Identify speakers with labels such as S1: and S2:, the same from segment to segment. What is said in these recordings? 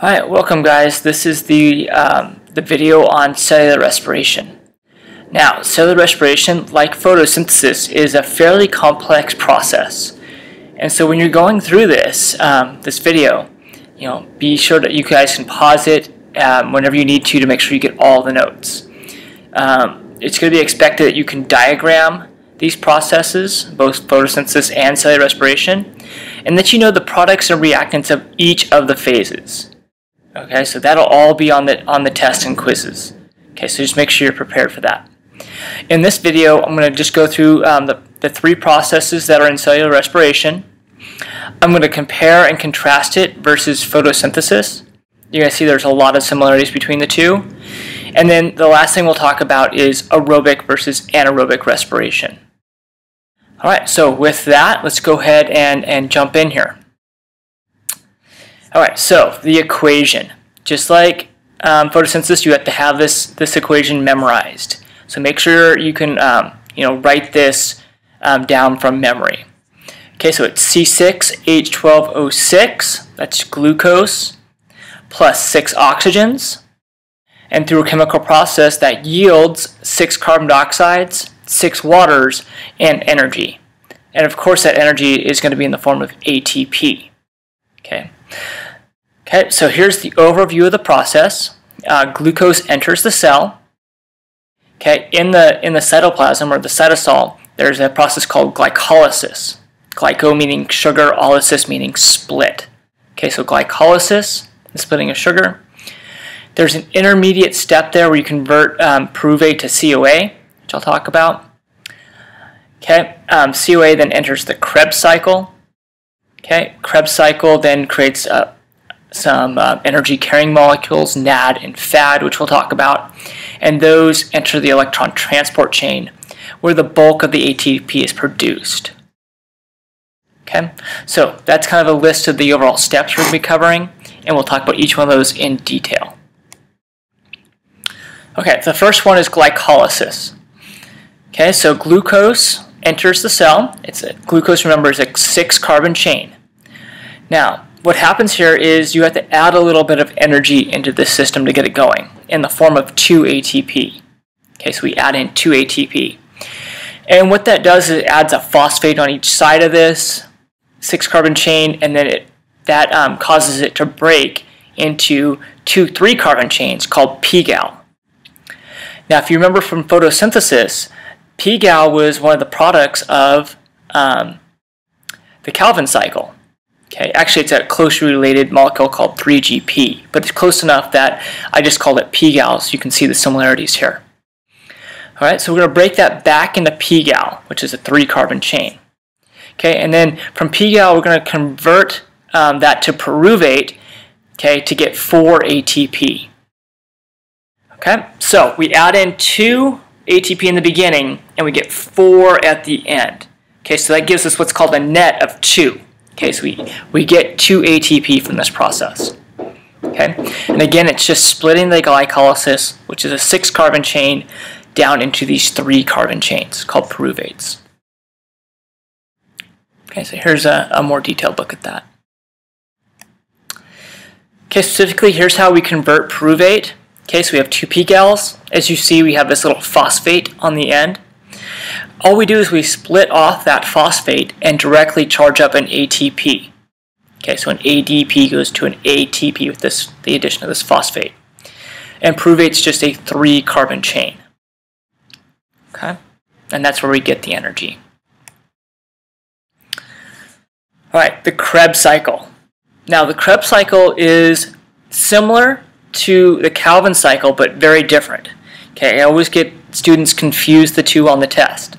S1: Hi, welcome guys. This is the video on cellular respiration. Now, cellular respiration, like photosynthesis, is a fairly complex process. And so when you're going through this video, be sure that you guys can pause it whenever you need to make sure you get all the notes. It's going to be expected that you can diagram these processes, both photosynthesis and cellular respiration, and that you know the products and reactants of each of the phases. Okay, so that'll all be on the test and quizzes. Okay, so just make sure you're prepared for that. In this video, I'm going to just go through the three processes that are in cellular respiration. I'm going to compare and contrast it versus photosynthesis. You're going to see there's a lot of similarities between the two. And then the last thing we'll talk about is aerobic versus anaerobic respiration. Alright, so with that, let's go ahead and jump in here. Alright, so the equation. Just like photosynthesis, you have to have this equation memorized. So make sure you can write this down from memory. Okay, so it's C6H12O6, that's glucose, plus 6 oxygens. And through a chemical process that yields 6 carbon dioxides, 6 waters, and energy. And of course that energy is going to be in the form of ATP. Okay, so here's the overview of the process. Glucose enters the cell. Okay, in the cytoplasm or the cytosol, there's a process called glycolysis. Glyco meaning sugar, olysis meaning split. Okay, so glycolysis, the splitting of sugar. There's an intermediate step there where you convert pyruvate to CoA, which I'll talk about. Okay, CoA then enters the Kreb cycle. Okay, Kreb cycle then creates some energy-carrying molecules, NAD and FAD, which we'll talk about. And those enter the electron transport chain, where the bulk of the ATP is produced. Okay, so that's kind of a list of the overall steps we're going to be covering, and we'll talk about each one of those in detail. Okay, the first one is glycolysis. Okay, so glucose enters the cell. Glucose, remember, is a 6-carbon chain. Now, what happens here is you have to add a little bit of energy into this system to get it going in the form of 2 ATP. Okay, so we add in 2 ATP. And what that does is it adds a phosphate on each side of this 6-carbon chain, and then that causes it to break into 2 3-carbon chains called pGal. Now, if you remember from photosynthesis, pGal was one of the products of the Calvin cycle. Okay, actually, it's a closely related molecule called 3GP, but it's close enough that I just called it pGal, so you can see the similarities here. All right, so we're going to break that back into pGal, which is a 3-carbon chain. Okay, and then from pGal, we're going to convert that to pyruvate, okay, to get 4 ATP. Okay, so we add in 2 ATP in the beginning, and we get 4 at the end. Okay, so that gives us what's called a net of 2. Okay, so we get 2 ATP from this process. Okay, and again, it's just splitting the glycolysis, which is a 6-carbon chain, down into these 3-carbon chains called pyruvates. Okay, so here's a more detailed look at that. Okay, specifically, here's how we convert pyruvate. Okay, so we have 2 pGals. As you see, we have this little phosphate on the end. All we do is we split off that phosphate and directly charge up an ATP. Okay, so an ADP goes to an ATP with the addition of this phosphate. And pyruvate's just a 3-carbon chain. Okay, and that's where we get the energy. Alright, the Kreb cycle. Now, the Kreb cycle is similar to the Calvin cycle, but very different. Okay, I always get students confuse the two on the test.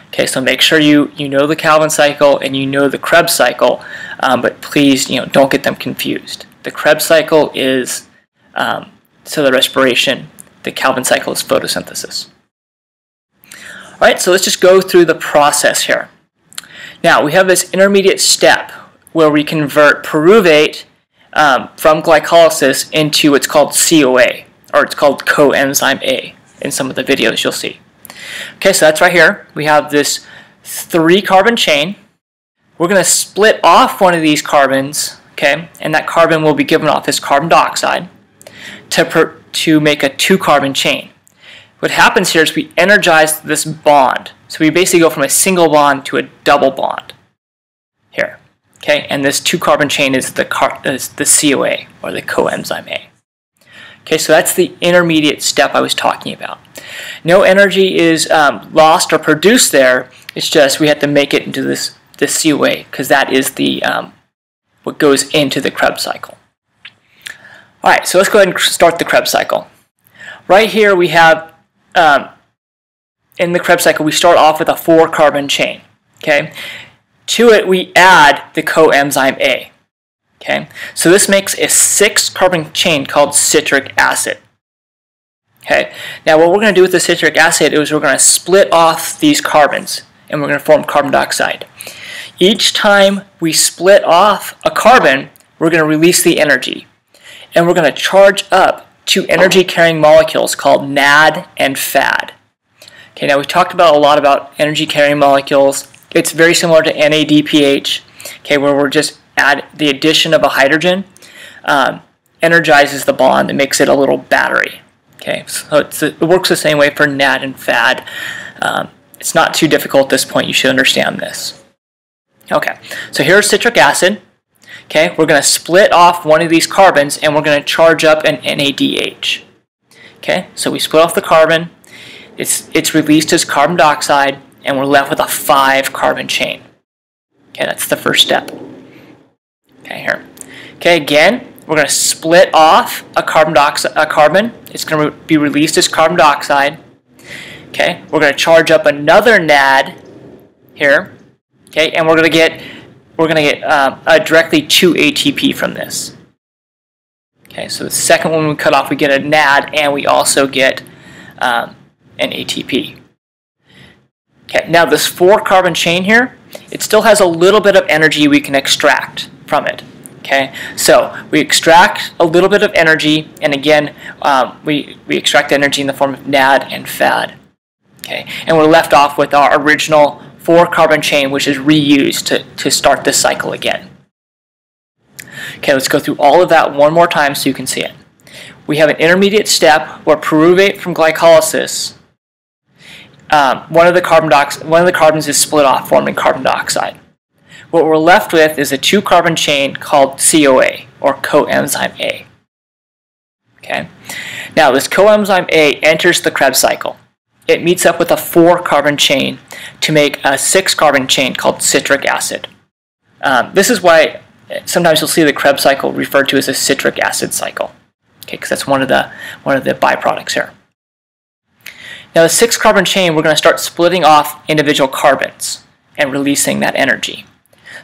S1: Okay, so make sure you know the Calvin cycle and you know the Kreb cycle, but please don't get them confused. The Kreb cycle is cellular respiration. The Calvin cycle is photosynthesis. All right, so let's just go through the process here. Now we have this intermediate step where we convert pyruvate from glycolysis into what's called CoA, or it's called coenzyme A in some of the videos you'll see. Okay, so that's right here. We have this 3-carbon chain. We're going to split off one of these carbons, okay, and that carbon will be given off as carbon dioxide to make a 2-carbon chain. What happens here is we energize this bond. So we basically go from a single bond to a double bond here. Okay, and this 2-carbon chain is the CoA, or the coenzyme A. Okay, so that's the intermediate step I was talking about. No energy is lost or produced there. It's just we have to make it into this CoA, because that is the what goes into the Kreb cycle. All right, so let's go ahead and start the Kreb cycle. Right here we have in the Kreb cycle we start off with a 4-carbon chain. Okay. To it, we add the coenzyme A. Okay, so this makes a 6-carbon chain called citric acid. Okay, now what we're going to do with the citric acid is we're going to split off these carbons, and we're going to form carbon dioxide. Each time we split off a carbon, we're going to release the energy, and we're going to charge up 2 energy-carrying molecules called NAD and FAD. Okay, now we've talked about a lot about energy-carrying molecules. It's very similar to NADPH, okay, where we're just add the addition of a hydrogen energizes the bond and makes it a little battery. Okay, so it works the same way for NAD and FAD. It's not too difficult at this point. You should understand this. Okay, so here's citric acid. Okay, we're going to split off one of these carbons and we're going to charge up an NADH. Okay, so we split off the carbon. It's released as carbon dioxide, and we're left with a 5-carbon chain. Okay, that's the first step. Okay, here. Okay, again, we're going to split off a carbon. It's going to be released as carbon dioxide. Okay, we're going to charge up another NAD here. Okay, and we're going to get directly 2 ATP from this. Okay, so the second one we cut off, we get a NAD, and we also get an ATP. Okay, now this 4-carbon chain here, it still has a little bit of energy we can extract from it. Okay, so we extract a little bit of energy, and again, we extract energy in the form of NAD and FAD. Okay, and we're left off with our original 4-carbon chain, which is reused to start this cycle again. Okay, let's go through all of that one more time so you can see it. We have an intermediate step where pyruvate from glycolysis, one of the carbons is split off, forming carbon dioxide. What we're left with is a 2-carbon chain called CoA, or coenzyme A. Okay. Now this coenzyme A enters the Kreb cycle. It meets up with a 4-carbon chain to make a 6-carbon chain called citric acid. This is why sometimes you'll see the Kreb cycle referred to as a citric acid cycle. Okay, because that's one of the byproducts here. Now the 6-carbon chain, we're going to start splitting off individual carbons and releasing that energy.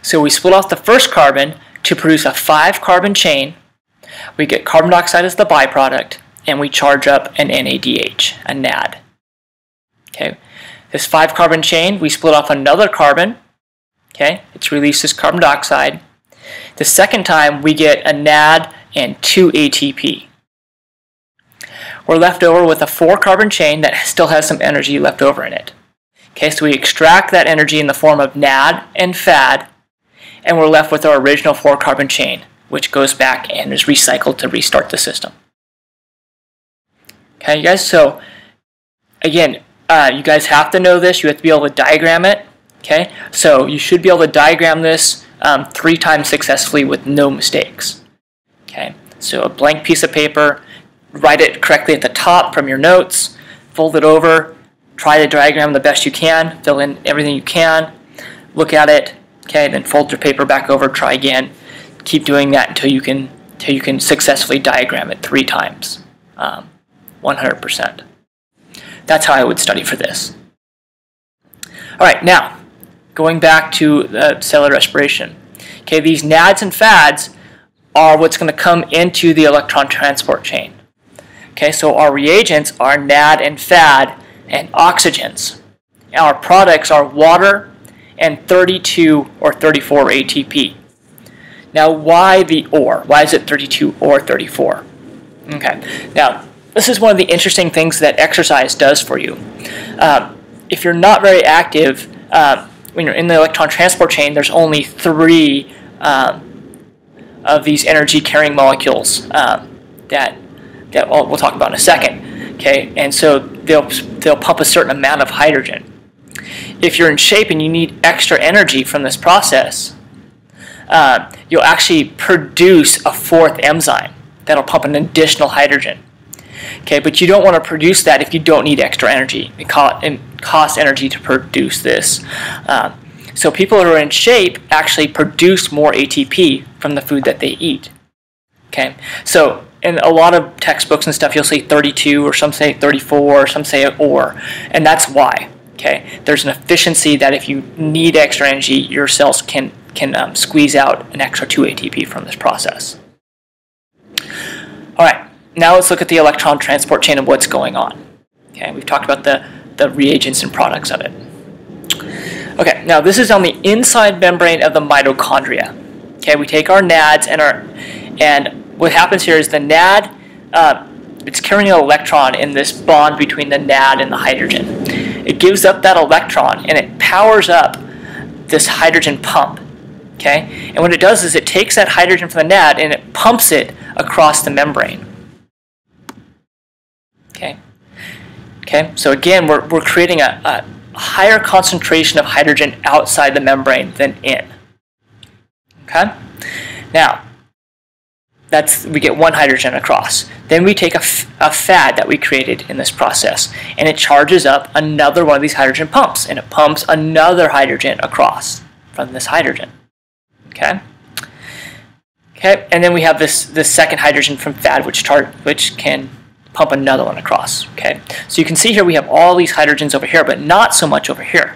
S1: So we split off the first carbon to produce a 5-carbon chain. We get carbon dioxide as the byproduct, and we charge up an NADH, a NAD. Okay, this 5-carbon chain, we split off another carbon. Okay, it's released as carbon dioxide. The second time, we get a NAD and 2 ATP. We're left over with a 4-carbon chain that still has some energy left over in it. Okay, so we extract that energy in the form of NAD and FAD, and we're left with our original 4-carbon chain, which goes back and is recycled to restart the system. Okay, you guys, so again, you guys have to know this. You have to be able to diagram it. Okay, so you should be able to diagram this 3 times successfully with no mistakes. Okay, so a blank piece of paper, write it correctly at the top from your notes, fold it over, try to diagram the best you can, fill in everything you can, look at it, okay, then fold your paper back over, try again. Keep doing that until you can successfully diagram it 3 times, 100%. That's how I would study for this. All right, now, going back to cellular respiration. Okay, these NADs and FADs are what's going to come into the electron transport chain. Okay, so our reagents are NAD and FAD and oxygens. Our products are water and 32 or 34 ATP. Now, why the or? Why is it 32 or 34? Okay, now this is one of the interesting things that exercise does for you. If you're not very active, when you're in the electron transport chain, there's only 3 of these energy-carrying molecules that we'll talk about in a second. Okay, and so they'll pump a certain amount of hydrogen. If you're in shape and you need extra energy from this process, you'll actually produce a fourth enzyme that'll pump an additional hydrogen. Okay, but you don't want to produce that if you don't need extra energy. It costs energy to produce this. So people who are in shape actually produce more ATP from the food that they eat. Okay, so in a lot of textbooks and stuff, you'll say 32, or some say 34, or some say or, and that's why. Okay, there's an efficiency that if you need extra energy, your cells can squeeze out an extra 2 ATP from this process. All right. Now let's look at the electron transport chain and what's going on. Okay, we've talked about the reagents and products of it. Okay, now this is on the inside membrane of the mitochondria. Okay, we take our NADs and what happens here is the NAD, it's carrying an electron in this bond between the NAD and the hydrogen. It gives up that electron and it powers up this hydrogen pump. Okay, and what it does is it takes that hydrogen from the NAD and it pumps it across the membrane. Okay, so again, we're creating a higher concentration of hydrogen outside the membrane than in. Okay, now we get one hydrogen across. Then we take a fad that we created in this process, and it charges up another one of these hydrogen pumps, and it pumps another hydrogen across from this hydrogen. Okay, and then we have this second hydrogen from fad, which can pump another one across. Okay, so you can see here we have all these hydrogens over here, but not so much over here.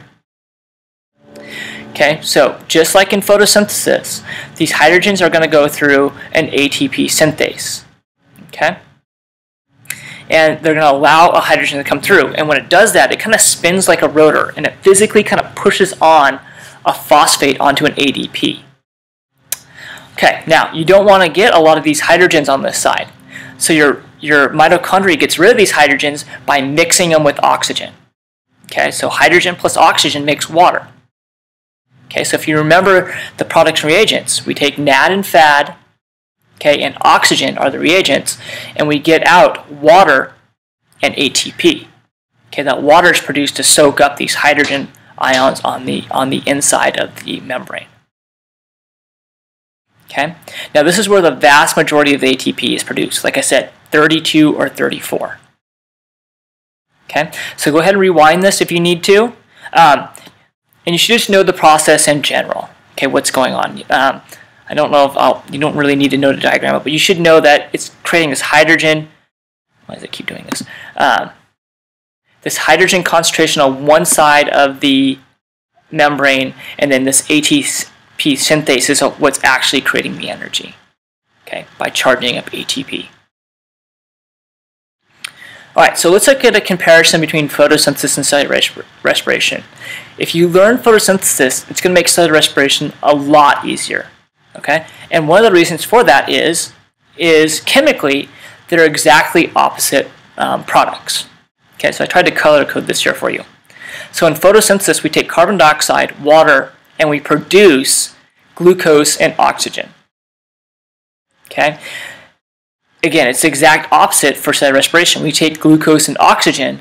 S1: Okay, so just like in photosynthesis, these hydrogens are going to go through an ATP synthase. Okay, and they're going to allow a hydrogen to come through, and when it does that, it kind of spins like a rotor, and it physically kind of pushes on a phosphate onto an ADP. Okay, now you don't want to get a lot of these hydrogens on this side, so your mitochondria gets rid of these hydrogens by mixing them with oxygen. Okay, so hydrogen plus oxygen makes water. Okay, so if you remember the products and reagents, we take NAD and FAD, okay, and oxygen are the reagents, and we get out water and ATP. Okay, that water is produced to soak up these hydrogen ions on the inside of the membrane. Okay, now this is where the vast majority of the ATP is produced. Like I said, 32 or 34. Okay, so go ahead and rewind this if you need to. And you should just know the process in general. Okay, what's going on? I don't know if you don't really need to know the diagram, but you should know that it's creating this hydrogen. Why does it keep doing this? This hydrogen concentration on one side of the membrane, and then this ATP synthase is what's actually creating the energy. Okay, by charging up ATP. All right, so let's look at a comparison between photosynthesis and cellular respiration. If you learn photosynthesis, it's going to make cellular respiration a lot easier. Okay, and one of the reasons for that is chemically they're exactly opposite products. Okay, so I tried to color code this here for you. So in photosynthesis, we take carbon dioxide, water, and we produce glucose and oxygen. Okay. Again, it's the exact opposite for cellular respiration. We take glucose and oxygen,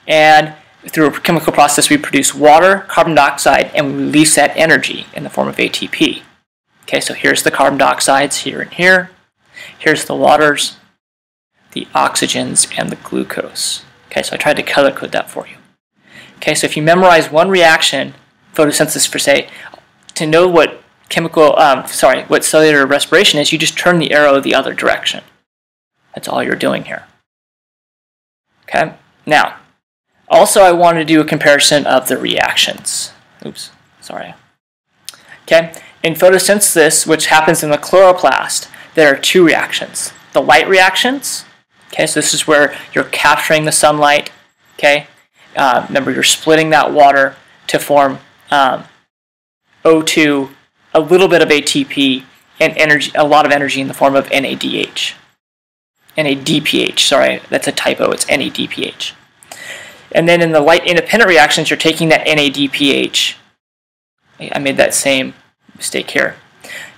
S1: and through a chemical process, we produce water, carbon dioxide, and we release that energy in the form of ATP. Okay, so here's the carbon dioxides here and here. Here's the waters, the oxygens, and the glucose. Okay, so I tried to color code that for you. Okay, so if you memorize one reaction, photosynthesis per se, to know what what cellular respiration is, you just turn the arrow the other direction. That's all you're doing here. Okay, now, also I want to do a comparison of the reactions. Oops, sorry. Okay, in photosynthesis, which happens in the chloroplast, there are two reactions. The light reactions, okay, so this is where you're capturing the sunlight, okay. Remember, you're splitting that water to form O2, a little bit of ATP, and energy, a lot of energy in the form of NADH. NADPH, sorry, that's a typo, it's NADPH. And then in the light independent reactions, you're taking that NADPH. I made that same mistake here.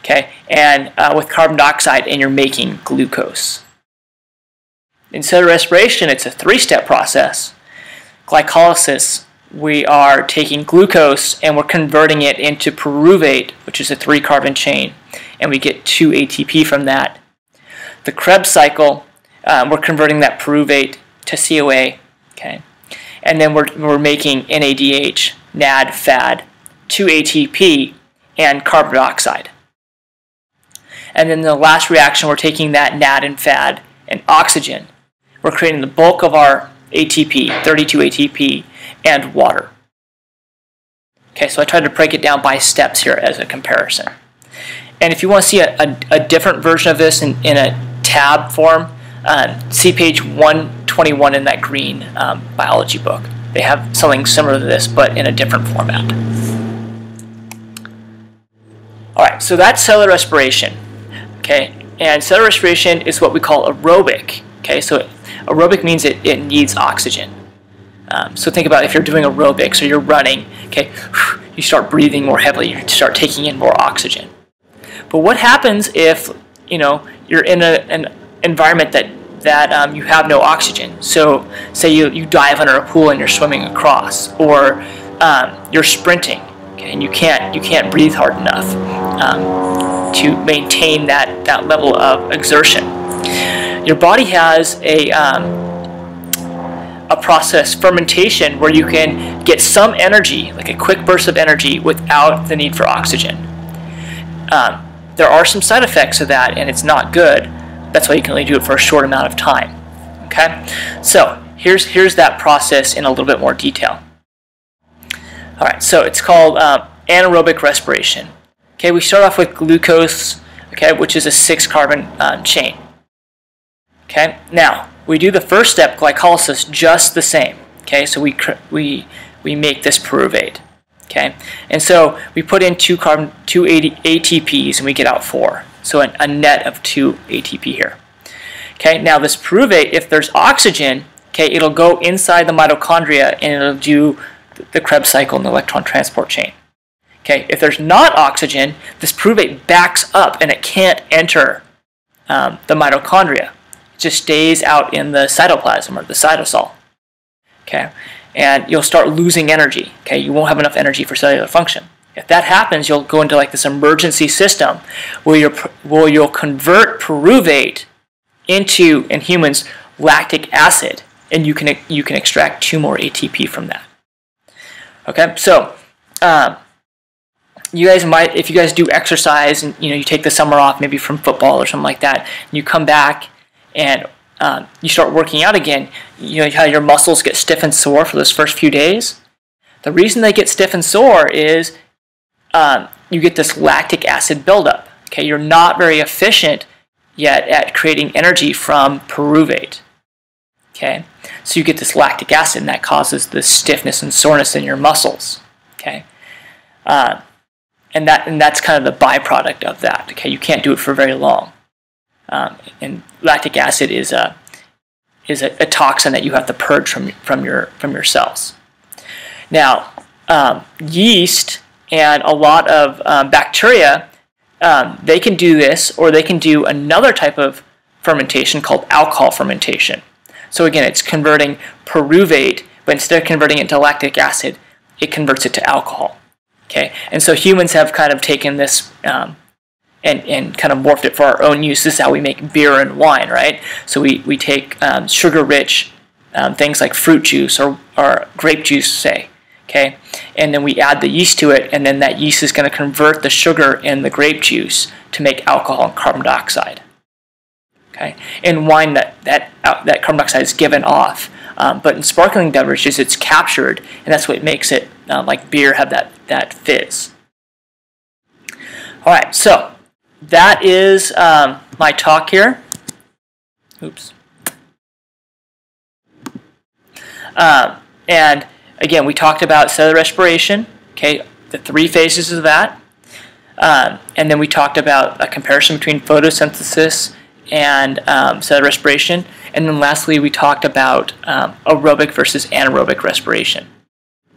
S1: okay, and with carbon dioxide, and you're making glucose. In cellular respiration, it's a three-step process. Glycolysis, we are taking glucose and we're converting it into pyruvate, which is a 3-carbon chain, and we get 2 ATP from that. The Kreb cycle, we're converting that pyruvate to COA, okay, and then we're making NADH, NAD, FAD, 2 ATP, and carbon dioxide. And then the last reaction, we're taking that NAD and FAD and oxygen. We're creating the bulk of our ATP, 32 ATP, and water. Okay, so I tried to break it down by steps here as a comparison. And if you want to see a different version of this in a tab form, see page 121 in that green biology book. They have something similar to this, but in a different format. All right, so that's cellular respiration. Okay, and cellular respiration is what we call aerobic. Okay, so aerobic means it needs oxygen. So think about if you're doing aerobics or you're running, okay, you start breathing more heavily, you start taking in more oxygen. But what happens if, you know, you're in an environment that you have no oxygen? So say you dive under a pool and you're swimming across, or you're sprinting, okay, and you can't breathe hard enough to maintain that level of exertion. Your body has a process, fermentation, where you can get some energy, like a quick burst of energy, without the need for oxygen. There are some side effects of that, and it's not good. That's why you can only do it for a short amount of time. Okay, so here's that process in a little bit more detail. All right, so it's called anaerobic respiration. Okay, we start off with glucose, okay, which is a 6-carbon chain. Okay, now we do the first step, glycolysis, just the same. Okay, so we make this pyruvate. Okay, and so we put in 2 ATPs and we get out 4. So a net of 2 ATP here. Okay, now this pyruvate, if there's oxygen, okay, it'll go inside the mitochondria and it'll do the Kreb cycle and the electron transport chain. Okay, if there's not oxygen, this pyruvate backs up and it can't enter the mitochondria. It just stays out in the cytoplasm or the cytosol. Okay, and you'll start losing energy. Okay, you won't have enough energy for cellular function. If that happens, you'll go into like this emergency system where you'll convert pyruvate into, in humans, lactic acid, and you can extract 2 more ATP from that. Okay, so you guys might, if you guys do exercise and you take the summer off, maybe from football or something like that, and you come back and you start working out again, you know how your muscles get stiff and sore for those first few days? The reason they get stiff and sore is you get this lactic acid buildup. Okay, you're not very efficient yet at creating energy from pyruvate. Okay, so you get this lactic acid, and that causes the stiffness and soreness in your muscles. Okay, and that's kind of the byproduct of that. Okay, you can't do it for very long. And lactic acid is a toxin that you have to purge from your cells. Now, yeast and a lot of bacteria, they can do this, or they can do another type of fermentation called alcohol fermentation. So again, it's converting pyruvate, but instead of converting it to lactic acid, it converts it to alcohol. Okay, and so humans have kind of taken this and kind of morphed it for our own use. This is how we make beer and wine, right? So we take sugar-rich things like fruit juice or grape juice, say. Okay, and then we add the yeast to it, and then that yeast is going to convert the sugar in the grape juice to make alcohol and carbon dioxide. Okay, in wine, that carbon dioxide is given off, but in sparkling beverages, it's captured, and that's what makes it, like beer, have that fizz. All right, so that is my talk here. Oops. And again, we talked about cellular respiration, okay, the 3 phases of that. And then we talked about a comparison between photosynthesis and cellular respiration. And then lastly, we talked about aerobic versus anaerobic respiration.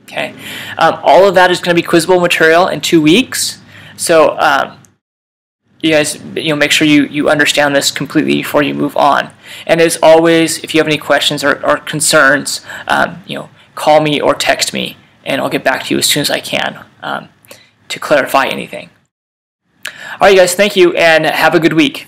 S1: Okay, all of that is going to be quizzable material in 2 weeks. So you guys make sure you understand this completely before you move on. And as always, if you have any questions or concerns, call me or text me, and I'll get back to you as soon as I can to clarify anything. All right, you guys, thank you, and have a good week.